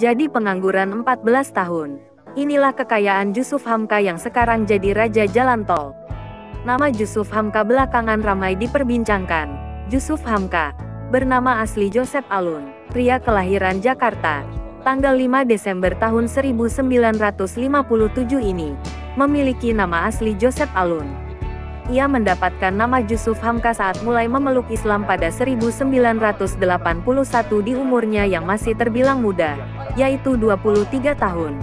Jadi pengangguran 14 tahun. Inilah kekayaan Jusuf Hamka yang sekarang jadi raja jalan tol. Nama Jusuf Hamka belakangan ramai diperbincangkan. Jusuf Hamka, bernama asli Joseph Alun, pria kelahiran Jakarta, tanggal 5 Desember tahun 1957 ini, memiliki nama asli Joseph Alun. Ia mendapatkan nama Jusuf Hamka saat mulai memeluk Islam pada 1981 di umurnya yang masih terbilang muda, yaitu 23 tahun.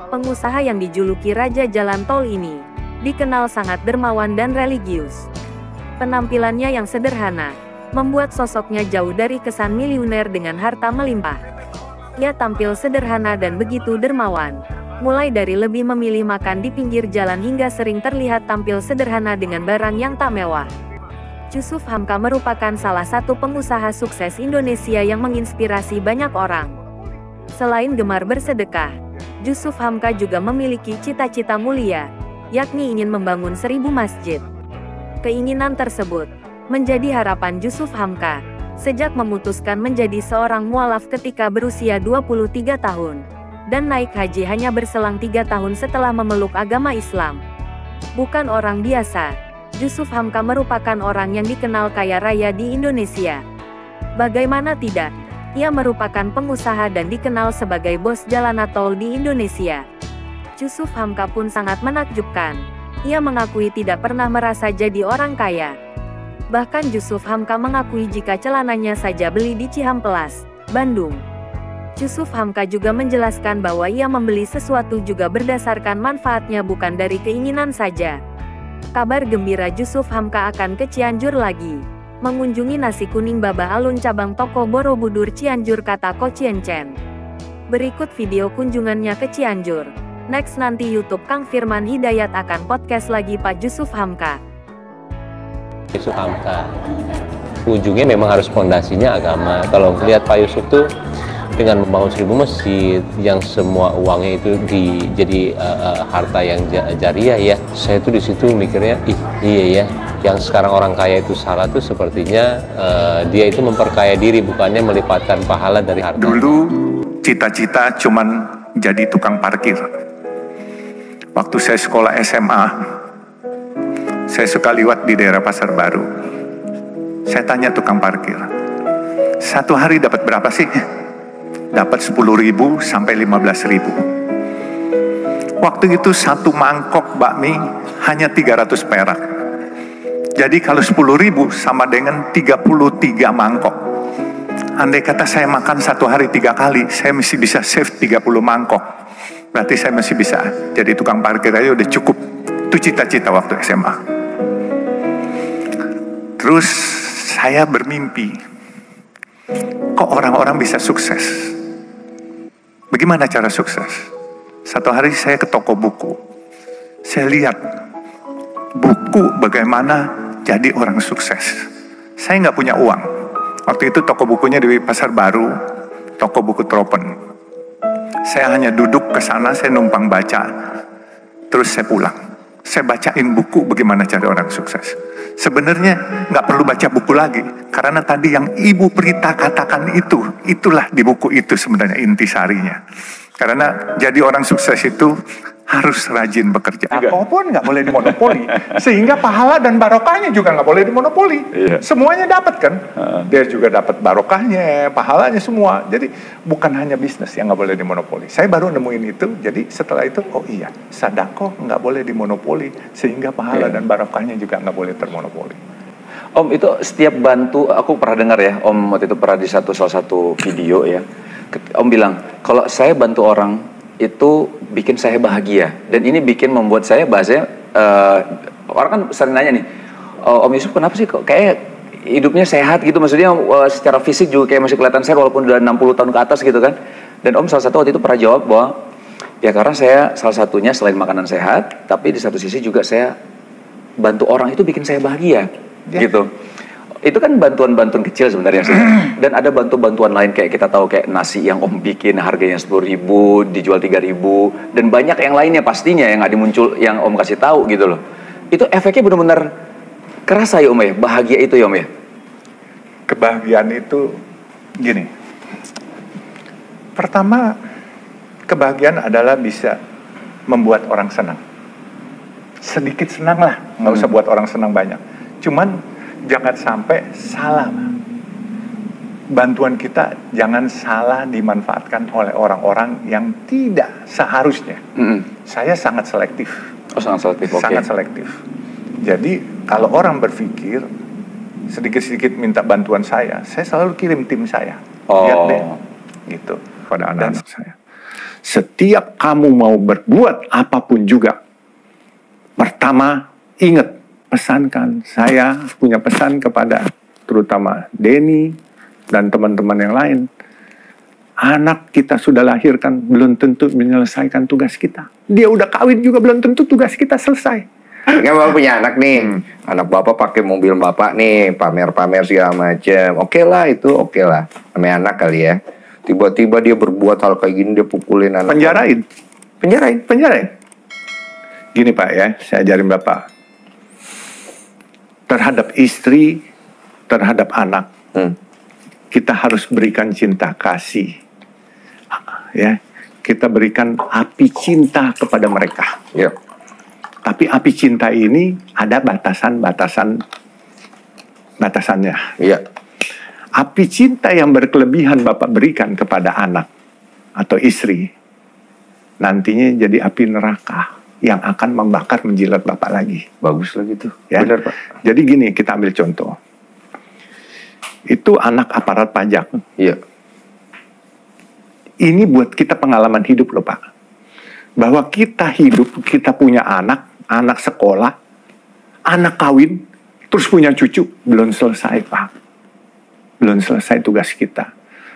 Pengusaha yang dijuluki Raja Jalan Tol ini, dikenal sangat dermawan dan religius. Penampilannya yang sederhana, membuat sosoknya jauh dari kesan miliuner dengan harta melimpah. Ia tampil sederhana dan begitu dermawan. Mulai dari lebih memilih makan di pinggir jalan hingga sering terlihat tampil sederhana dengan barang yang tak mewah. Jusuf Hamka merupakan salah satu pengusaha sukses Indonesia yang menginspirasi banyak orang. Selain gemar bersedekah, Jusuf Hamka juga memiliki cita-cita mulia, yakni ingin membangun 1000 masjid. Keinginan tersebut menjadi harapan Jusuf Hamka sejak memutuskan menjadi seorang mualaf ketika berusia 23 tahun. Dan naik haji hanya berselang 3 tahun setelah memeluk agama Islam. Bukan orang biasa, Jusuf Hamka merupakan orang yang dikenal kaya raya di Indonesia. Bagaimana tidak, ia merupakan pengusaha dan dikenal sebagai bos jalan tol di Indonesia. Jusuf Hamka pun sangat menakjubkan. Ia mengakui tidak pernah merasa jadi orang kaya. Bahkan Jusuf Hamka mengakui jika celananya saja beli di Cihampelas, Bandung. Jusuf Hamka juga menjelaskan bahwa ia membeli sesuatu juga berdasarkan manfaatnya bukan dari keinginan saja. Kabar gembira Jusuf Hamka akan ke Cianjur lagi. Mengunjungi nasi kuning Babah Alun cabang toko Borobudur Cianjur kata Ko Ciencen. Berikut video kunjungannya ke Cianjur. Next nanti YouTube Kang Firman Hidayat akan podcast lagi Pak Jusuf Hamka. Jusuf Hamka, ujungnya memang harus fondasinya agama. Kalau lihat Pak Yusuf tuh dengan membangun 1000 masjid yang semua uangnya itu jadi harta yang jariah ya. Saya tuh di situ mikirnya, iya ya, yang sekarang orang kaya itu salah tuh sepertinya dia itu memperkaya diri bukannya melipatkan pahala dari harta. Dulu cita-cita cuman jadi tukang parkir. Waktu saya sekolah SMA, saya suka liwat di daerah Pasar Baru. Saya tanya tukang parkir, satu hari dapat berapa sih? Dapat 10.000 sampai 15.000. Waktu itu satu mangkok bakmi hanya 300 perak. Jadi kalau 10.000 sama dengan 33 mangkok. Andai kata saya makan satu hari 3 kali, saya masih bisa save 30 mangkok. Berarti saya masih bisa jadi tukang parkir aja udah cukup. Itu cita-cita waktu SMA. Terus saya bermimpi, kok orang-orang bisa sukses? Bagaimana cara sukses? Satu hari saya ke toko buku. Saya lihat buku bagaimana jadi orang sukses. Saya nggak punya uang. Waktu itu toko bukunya di Pasar Baru, toko buku Tropen. Saya hanya duduk ke sana, saya numpang baca. Terus saya pulang. Saya bacain buku bagaimana cari orang sukses. Sebenarnya nggak perlu baca buku lagi, karena tadi yang Ibu Prita katakan itulah di buku itu sebenarnya intisarinya. Karena jadi orang sukses itu harus rajin bekerja. Apapun nggak boleh dimonopoli, sehingga pahala dan barokahnya juga nggak boleh dimonopoli. Iya. Semuanya dapat kan, dia juga dapat barokahnya, pahalanya semua. Jadi bukan hanya bisnis yang nggak boleh dimonopoli. Saya baru nemuin itu, jadi setelah itu, oh iya, sedekah nggak boleh dimonopoli, sehingga pahala dan barokahnya juga nggak boleh termonopoli. Om itu setiap bantu, aku pernah dengar ya, Om waktu itu pernah di salah satu video ya, Om bilang kalau saya bantu orang itu bikin saya bahagia, dan ini membuat saya bahasanya orang kan sering nanya nih, Om Yusuf kenapa sih kok kayak hidupnya sehat gitu, maksudnya secara fisik juga kayak masih kelihatan sehat walaupun udah 60 tahun ke atas gitu kan. Dan Om salah satu waktu itu pernah jawab bahwa ya karena saya salah satunya selain makanan sehat, tapi di satu sisi juga saya bantu orang itu bikin saya bahagia gitu. Itu kan bantuan-bantuan kecil sebenarnya. Dan ada bantuan lain kayak kita tahu kayak nasi yang Om bikin harganya 10.000 dijual 3.000, dan banyak yang lainnya pastinya yang nggak dimuncul yang Om kasih tahu gitu loh. Itu efeknya benar-benar kerasa ya Om ya, bahagia itu ya Om ya. Kebahagiaan itu gini. Pertama, Kebahagiaan adalah bisa membuat orang senang. Sedikit senang lah, nggak usah buat orang senang banyak. Cuman jangan sampai salah. Bantuan kita jangan salah dimanfaatkan oleh orang-orang yang tidak seharusnya. Saya sangat selektif. Oh, sangat selektif. Sangat selektif. Jadi kalau orang berpikir sedikit-sedikit minta bantuan saya selalu kirim tim saya. Lihat deh, gitu pada anak-anak saya. Setiap kamu mau berbuat apapun juga, pertama ingat, pesankan, saya punya pesan kepada terutama Denny dan teman-teman yang lain. Anak kita sudah lahirkan belum tentu menyelesaikan tugas kita. Dia udah kawin juga belum tentu tugas kita selesai. Nggak mau punya anak nih, anak bapak pakai mobil bapak nih, pamer-pamer segala macam. Oke lah itu, oke lah, namanya anak kali ya. Tiba-tiba dia berbuat hal kayak gini, dia pukulin anak. Penjarain. Gini Pak ya, saya ajarin Bapak. Terhadap istri, terhadap anak, kita harus berikan cinta kasih. Ya, kita berikan api cinta kepada mereka. Ya. Tapi api cinta ini ada batasannya. Iya. Api cinta yang berkelebihan Bapak berikan kepada anak atau istri, nantinya jadi api neraka yang akan membakar menjilat Bapak lagi. Bagus lah gitu. Ya? Benar Pak. Jadi gini, kita ambil contoh. Itu anak aparat pajak. Iya. Ini buat kita pengalaman hidup loh Pak. Bahwa kita hidup, kita punya anak sekolah, anak kawin, terus punya cucu, belum selesai Pak. Belum selesai tugas kita.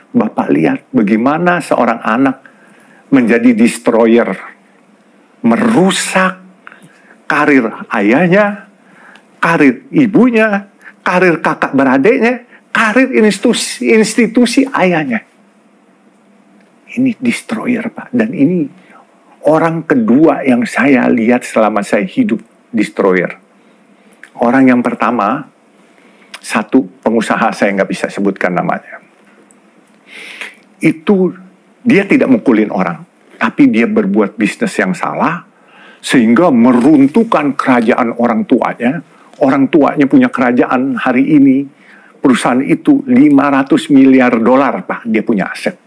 Bapak lihat bagaimana seorang anak menjadi destroyer, merusak karir ayahnya, karir ibunya, karir kakak beradiknya, karir institusi ayahnya. Ini destroyer Pak. Dan ini orang kedua yang saya lihat selama saya hidup destroyer. Orang yang pertama, satu pengusaha, saya nggak bisa sebutkan namanya. Itu dia tidak mukulin orang, tapi dia berbuat bisnis yang salah, sehingga meruntuhkan kerajaan orang tuanya. Orang tuanya punya kerajaan hari ini, perusahaan itu 500 miliar dolar Pak, dia punya aset.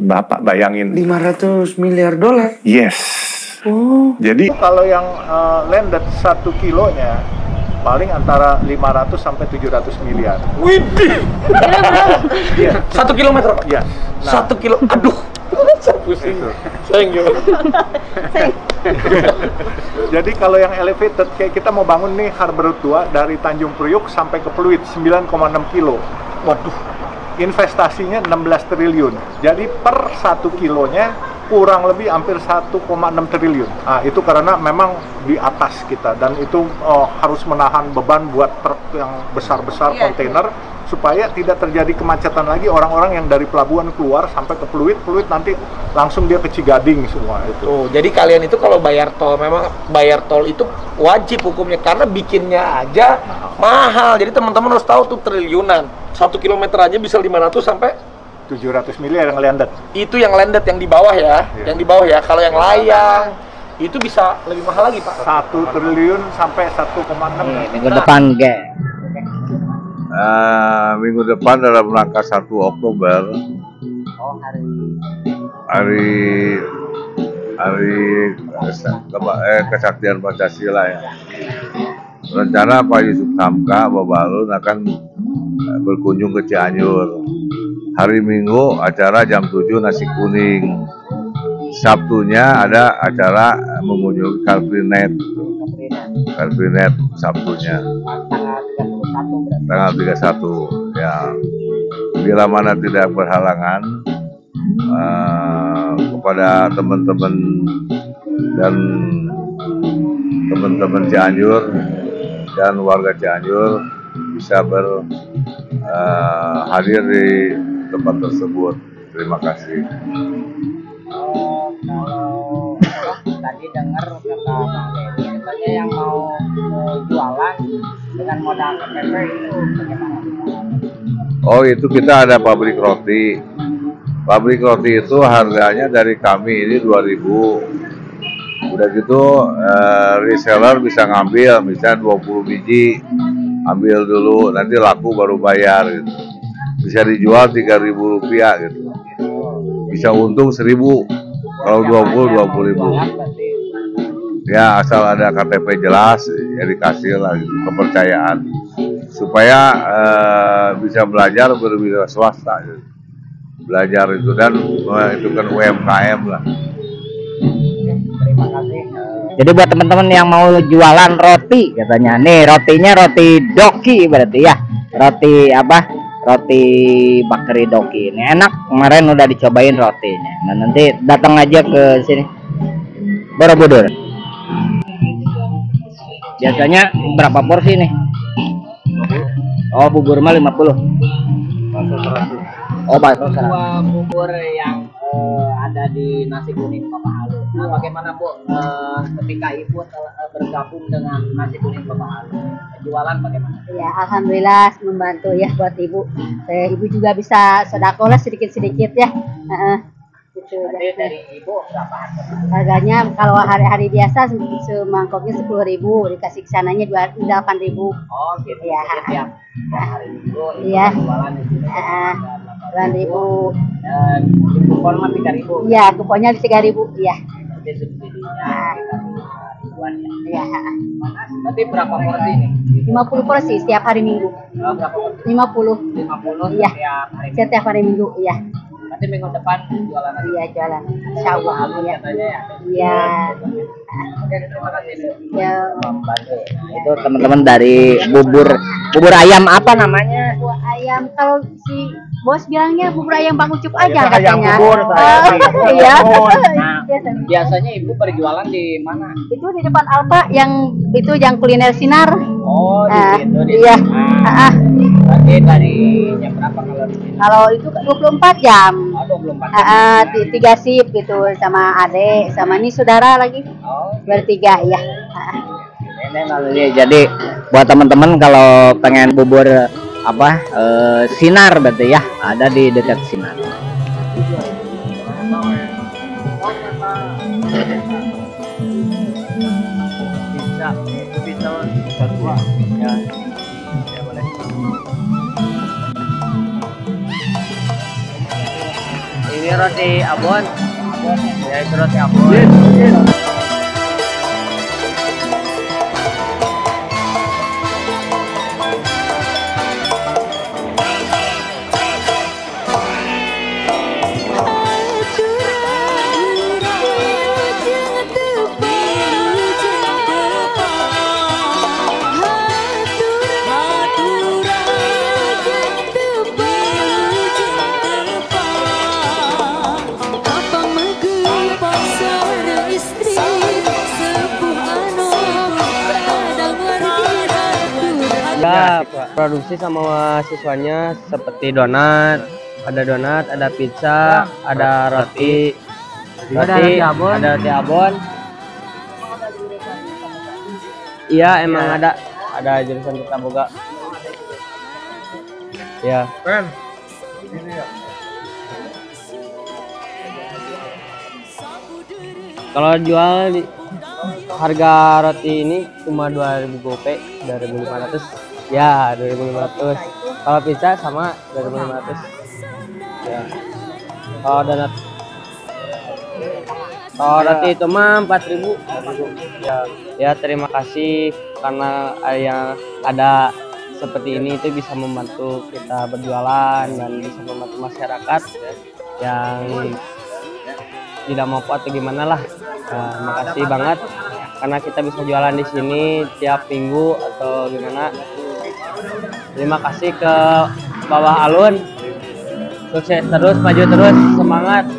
Bapak bayangin. 500 miliar dolar? Yes. Oh. Jadi kalau yang landed 1 kilonya paling antara 500 sampai 700 miliar. Widih. Iya. 1 kilometer Pak? Iya. Nah, 1 kilo, aduh. Saya pusing. Jadi kalau yang elevated, kayak kita mau bangun nih Harbor 2 dari Tanjung Priuk sampai ke Pluit 9,6 kilo. Waduh. Investasinya 16 triliun. Jadi per 1 kilonya kurang lebih hampir 1,6 triliun. Nah, itu karena memang di atas kita dan itu harus menahan beban buat truk yang besar-besar, kontainer, supaya tidak terjadi kemacetan lagi. Orang-orang yang dari pelabuhan keluar sampai ke Pluit nanti langsung dia ke Cigading semua itu. Oh, jadi kalian itu kalau bayar tol, memang bayar tol itu wajib hukumnya karena bikinnya aja mahal. Jadi teman-teman harus tahu tuh triliunan. 1 kilometer aja bisa 500 sampai 700 miliar yang landed. Itu yang landed, yang di bawah ya. Yang di bawah ya. Kalau yang layang itu bisa lebih mahal lagi Pak. 1 triliun sampai 1,6. Minggu depan minggu depan dalam rangka 1 Oktober. Hari kesaktian Pancasila ya. Rencana Pak Yusuf Hamka Babalun akan berkunjung ke Cianjur. Hari Minggu acara jam 7 nasi kuning. Sabtunya ada acara mengunjungi Car Free Net. Car Free Net Sabtunya. Tanggal 31 ya. Bila mana tidak berhalangan, kepada teman-teman dan teman-teman Cianjur dan warga Cianjur bisa hadir di tempat tersebut. Terima kasih. Kalau tadi dengar kata Bang Denny, katanya yang mau jualan dengan modal KTP itu bagaimana? Oh, itu kita ada pabrik roti Pabrik roti itu harganya dari kami ini 2.000. Udah gitu reseller bisa ngambil misalnya 20 biji, ambil dulu, nanti laku baru bayar gitu. Bisa dijual 3.000 rupiah gitu. Bisa untung 1.000. Kalau 20.000. Ya asal ada KTP jelas ya dikasih lah gitu, kepercayaan supaya bisa belajar berwira swasta gitu. Belajar itu dan itu kan UMKM lah. Terima kasih. Jadi buat teman-teman yang mau jualan roti katanya, nih rotinya roti Doki berarti ya, roti apa? Roti Bakery Doki ini enak, kemarin udah dicobain rotinya. Nah nanti datang aja ke sini Borobudur. Biasanya berapa porsi nih? Oh bubur mah 50. Oh bakso 100. Dua bubur yang ada di nasi kuning Bapak Halu. Nah, bagaimana Bu ketika Ibu bergabung dengan nasi kuning Bapak Halu? Jualan bagaimana? Ya, alhamdulillah membantu ya buat Ibu. Ibu juga bisa sedekah lah sedikit-sedikit ya. Gitu. Jadi dari Ibu berapa harganya? Kalau hari-hari biasa semangkoknya 10.000, dikasih kesananya 8.000. Oh gitu. Ya. Tiap hari Minggu iya. Jualan di sini. 8.000. Kupon mah 3.000. Iya, kuponnya 3.000. Iya. Jadi subsidinya ribuan ya. Iya. Berarti berapa porsi nih? 50 porsi setiap hari Minggu. Berapa porsi? 50. 50 Iya. setiap hari. Setiap hari Minggu, iya. Nanti minggu depan jualan lagi. Iya, jualan. Insyaallah ya. Katanya ya. Iya. Oke, terima kasih. Ya. Itu teman-teman dari bubur ayam apa namanya? Bubur ayam, kalau si bos bilangnya bubur ayam Bang Ucup aja Ayam katanya. bubur, Iya. Nah, biasanya Ibu berjualan di mana? Itu di depan Alfa yang itu yang kuliner sinar. Oh, di situ di iya. sana. Berarti dari jam berapa kalau di sini? Kalau itu 24 jam. Oh, 24 jam. 3 sip gitu sama adek sama ini saudara lagi. Oh, bertiga ya. Jadi buat teman-teman kalau pengen bubur apa sinar berarti ya ada di dekat sinar. Bisa dua ya. Ya boleh. Ini roti abon. Ya itu roti abon. Ya, produksi sama siswanya seperti donat, ada pizza, ada roti, ada roti abon. Iya, emang ada jurusan kita boga. Ya. Kalau jual harga roti ini cuma 2.000 Rp, 2.500. Ya, 2.500. Kalau pizza sama 2.500. Ya. Kalau donat, kalau roti itu mah 4.000. Ya. Ya, terima kasih karena yang ada seperti ini itu bisa membantu kita berjualan dan bisa membantu masyarakat yang tidak mampu atau gimana lah. Nah, makasih banget karena kita bisa jualan di sini tiap minggu atau gimana. Terima kasih ke Bawah Alun, sukses terus, maju terus, semangat.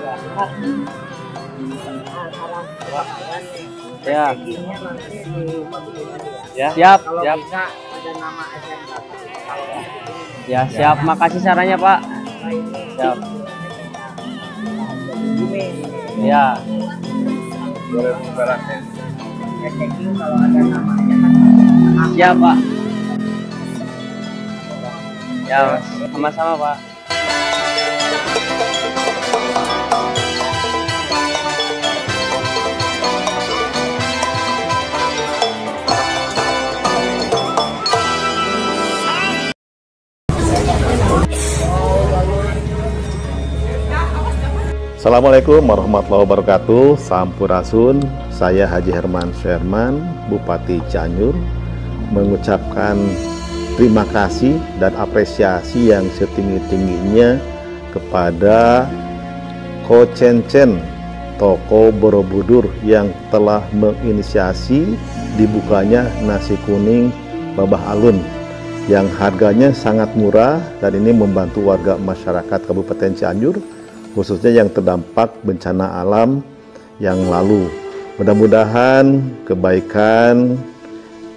Ya, ya siap, siap. Ya siap, makasih sarannya Pak. Siap. Ya. Siap Pak. Ya, sama-sama Pak. Assalamualaikum warahmatullahi wabarakatuh. Sampurasun. Saya Haji Herman Suherman, Bupati Cianjur, mengucapkan terima kasih dan apresiasi yang setinggi-tingginya kepada Ko Cencen toko Borobudur yang telah menginisiasi dibukanya nasi kuning Babah Alun yang harganya sangat murah dan ini membantu warga masyarakat Kabupaten Cianjur khususnya yang terdampak bencana alam yang lalu. Mudah-mudahan kebaikan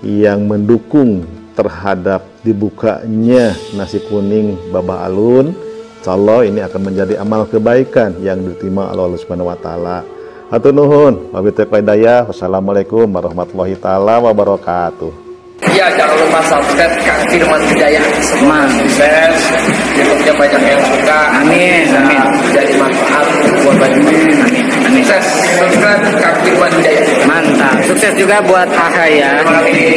yang mendukung terhadap dibukanya nasi kuning Babah Alun, insya Allah ini akan menjadi amal kebaikan yang diterima Allah Subhanahu wa Ta'ala. Hatur nuhun, wabillahi taufiq wal hidayah. Wassalamualaikum warahmatullahi taala wabarakatuh. Ya, jangan lupa subscribe Kang Firman Wijaya. Sukses, YouTube-nya banyak yang suka. Amin, amin. Jadi manfaat buat banyak. Amin, amin. Sukses, subscribe Kang Firman Wijaya. Mantap. Sukses juga buat Aha ya. Terima kasih.